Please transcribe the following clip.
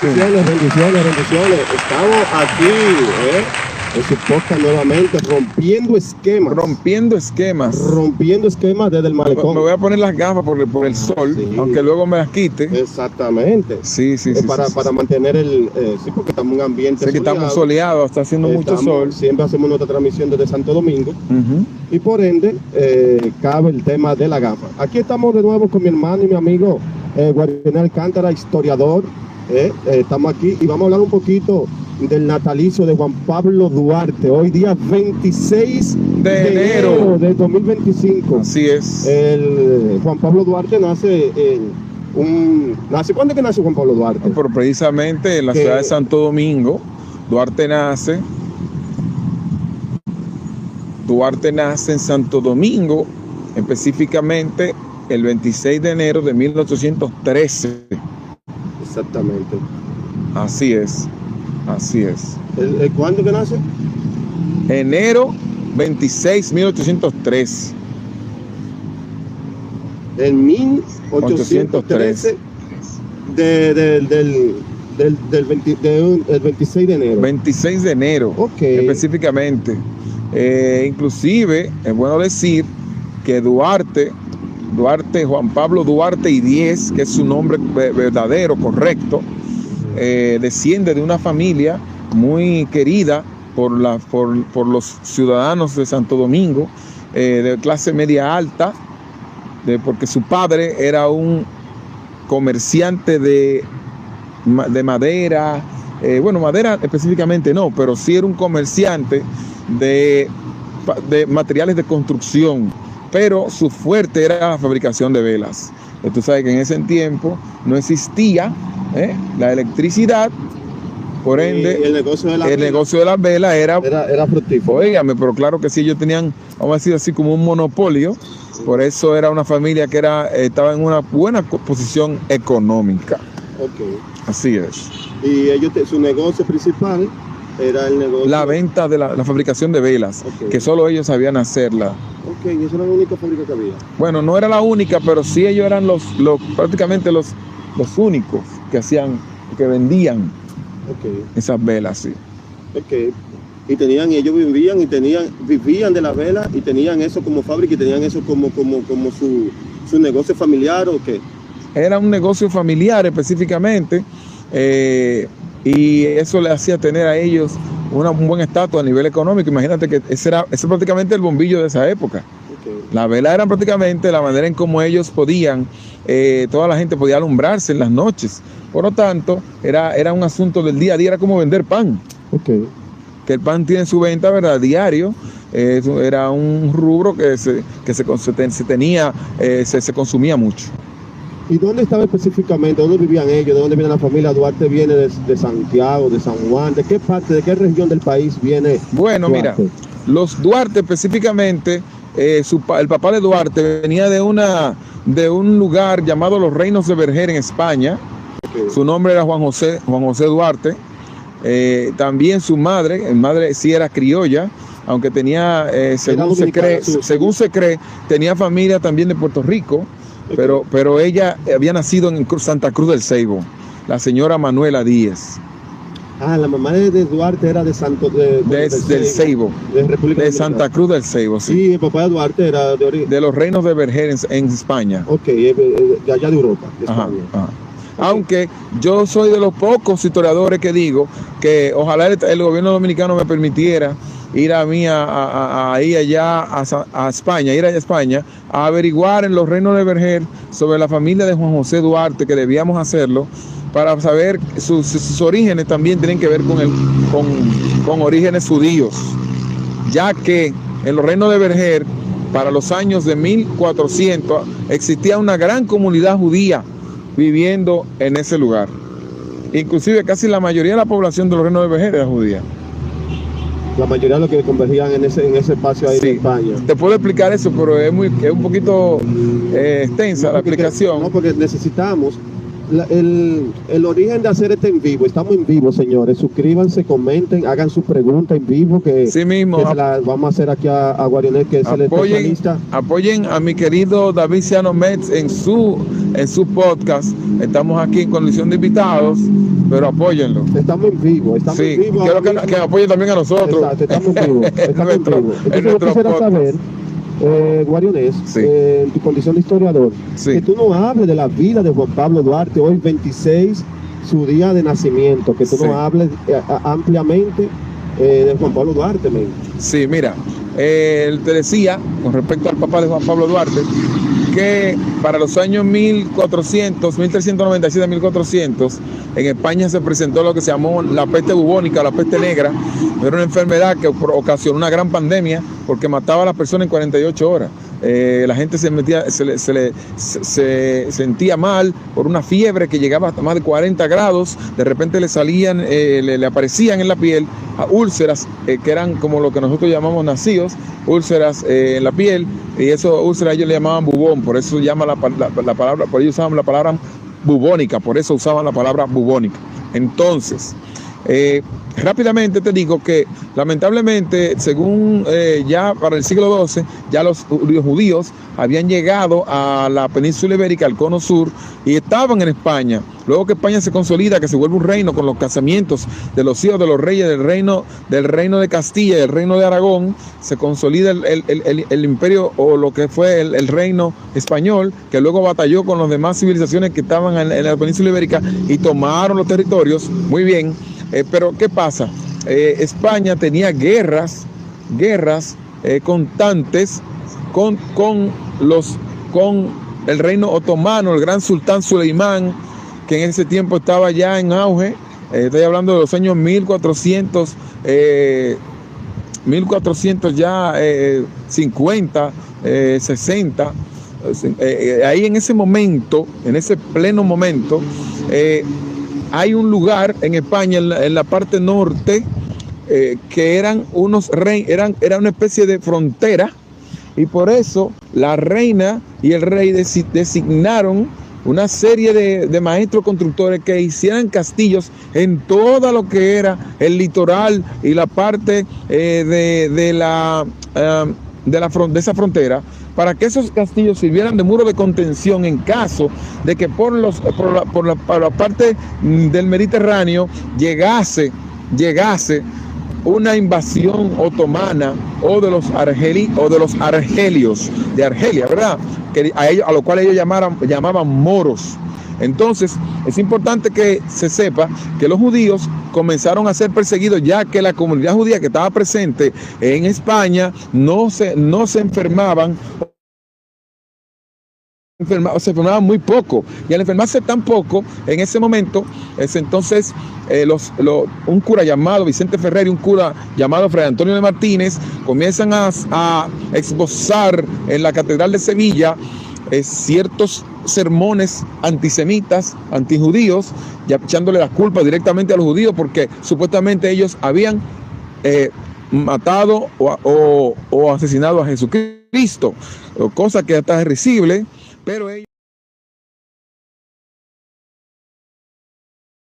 Bendiciones. Estamos aquí, en su podcast nuevamente, rompiendo esquemas desde el malecón. Me voy a poner las gafas por el sol, sí, aunque luego me las quite. Exactamente. Sí. Para mantener sí, porque estamos en un ambiente soleado. Que estamos soleados, está haciendo mucho sol. Siempre hacemos nuestra transmisión desde Santo Domingo. Y por ende, cabe el tema de la gafa. Aquí estamos de nuevo con mi hermano y mi amigo Guarionel Alcántara, historiador. Estamos aquí y vamos a hablar un poquito del natalicio de Juan Pablo Duarte, hoy día 26 de enero de 2025. Así es. Juan Pablo Duarte nace ¿cuándo es que nace Juan Pablo Duarte? Pero precisamente en la ciudad de Santo Domingo. Duarte nace en Santo Domingo, específicamente el 26 de enero de 1813. Exactamente. Así es. ¿Cuándo que nace? Enero 26, 1803. En 1813 del 26 de enero. 26 de enero, okay. Específicamente. Inclusive, es bueno decir que Juan Pablo Duarte y Diez, que es su nombre verdadero, correcto, desciende de una familia muy querida por los ciudadanos de Santo Domingo, de clase media alta, porque su padre era un comerciante de madera, madera específicamente no, pero sí era un comerciante de materiales de construcción, pero su fuerte era la fabricación de velas. Tú sabes que en ese tiempo no existía la electricidad, por ende el negocio de las velas era fructífero. Óigame, pero claro que sí, ellos tenían, vamos a decir así, como un monopolio. Por eso era una familia que estaba en una buena posición económica. Okay. Así es. Y su negocio principal era el negocio... La venta de la fabricación de velas, okay, que solo ellos sabían hacerla. Ok, ¿y esa era la única fábrica que había? Bueno, no era la única, pero sí ellos eran prácticamente los únicos que vendían, okay, esas velas, sí. Ok. Y ellos vivían de la vela y tenían eso como fábrica y tenían eso como su negocio familiar, ¿o qué? Era un negocio familiar específicamente, y eso le hacía tener a ellos un buen estatus a nivel económico. Imagínate que ese es prácticamente el bombillo de esa época. Okay. La vela era prácticamente la manera en cómo ellos podían, toda la gente podía alumbrarse en las noches. Por lo tanto, era un asunto del día a día, era como vender pan. Okay. Que el pan tiene su venta, ¿verdad?, diario. Era un rubro que se consumía mucho. ¿Y dónde estaba específicamente? ¿Dónde vivían ellos? ¿De dónde viene la familia Duarte? ¿Viene de Santiago, de San Juan? ¿De qué parte, de qué región del país viene? Bueno, Duarte? Mira, los Duarte específicamente, el papá de Duarte venía de un lugar llamado Los Reinos de Vergel en España. Okay. Su nombre era Juan José Duarte. También su madre sí era criolla, aunque tenía, según se cree, tenía familia también de Puerto Rico. Pero ella había nacido en Santa Cruz del Ceibo, la señora Manuela Díez. La mamá de Duarte era del Ceibo, de Santa Cruz del Ceibo, sí. Sí, el papá de Duarte era de los Reinos de Vergel en España. Ok, de allá de Europa, de España. Ajá. Okay. Aunque yo soy de los pocos historiadores que digo que ojalá el gobierno dominicano me permitiera ir a España a averiguar en los Reinos de Vergel sobre la familia de Juan José Duarte, que debíamos hacerlo para saber sus orígenes también tienen que ver con orígenes judíos, ya que en los Reinos de Vergel para los años de 1400 existía una gran comunidad judía viviendo en ese lugar. Inclusive casi la mayoría de la población de los Reinos de Vergel era judía. La mayoría de los que convergían en ese espacio ahí, sí, en España. Te puedo explicar eso, pero es un poquito extensa la explicación. No, porque necesitamos el origen de hacer este en vivo. Estamos en vivo, señores. Suscríbanse, comenten, hagan sus preguntas en vivo, que sí mismo, que vamos a hacer aquí a Guarionel, que es el especialista. Apoyen a mi querido David Ciano Metz en su en su podcast. Estamos aquí en condición de invitados, pero apóyenlo. Estamos en vivo, estamos Sí, en vivo. quiero que apoyen también a nosotros. Exacto, estamos en vivo. Estamos en vivo. Entonces yo quisiera podcast. saber, Guarionés, Sí. en tu condición de historiador, Sí. que tú no hables de la vida de Juan Pablo Duarte, hoy 26, su día de nacimiento, que tú Sí. no hables ampliamente de Juan Pablo Duarte, men. Sí, mira, te decía con respecto al papá de Juan Pablo Duarte que para los años 1397-1400, en España se presentó lo que se llamó la peste bubónica, la peste negra. Era una enfermedad que ocasionó una gran pandemia porque mataba a las personas en 48 horas. La gente se sentía mal por una fiebre que llegaba hasta más de 40 grados. De repente le salían, le aparecían en la piel úlceras que eran como lo que nosotros llamamos nacidos, úlceras en la piel, y eso úlceras ellos le llamaban bubón, por eso llama la palabra, por ellos usaban la palabra bubónica, por eso usaban la palabra bubónica. Entonces, rápidamente te digo que lamentablemente, según ya para el siglo XII, ya los judíos habían llegado a la península ibérica, al cono sur, y estaban en España. Luego que España se consolida, que se vuelve un reino con los casamientos de los hijos de los reyes del reino de Castilla y el reino de Aragón, se consolida el imperio, o lo que fue el reino español, que luego batalló con las demás civilizaciones que estaban en la península ibérica y tomaron los territorios. Muy bien. Pero ¿qué pasa? España tenía guerras constantes con el reino otomano, el gran sultán Suleimán, que en ese tiempo estaba ya en auge. Estoy hablando de los años 1400 ya 50, 60. Ahí en ese momento, en ese pleno momento, hay un lugar en España, en la parte norte, que eran unos reyes, era una especie de frontera, y por eso la reina y el rey designaron una serie de maestros constructores que hicieran castillos en todo lo que era el litoral y la parte de esa frontera, para que esos castillos sirvieran de muro de contención en caso de que por la parte del Mediterráneo llegase una invasión otomana o de los argelios de Argelia, ¿verdad? A lo cual ellos llamaban moros. Entonces, es importante que se sepa que los judíos comenzaron a ser perseguidos, ya que la comunidad judía que estaba presente en España no se enfermaban, se enfermaban muy poco, y al enfermarse tan poco, en ese momento, entonces un cura llamado Vicente Ferrer y un cura llamado Fray Antonio de Martínez comienzan a esbozar en la Catedral de Sevilla ciertos sermones antisemitas, antijudíos, ya echándole la culpa directamente a los judíos, porque supuestamente ellos habían matado o asesinado a Jesucristo, cosa que hasta es risible, pero ellos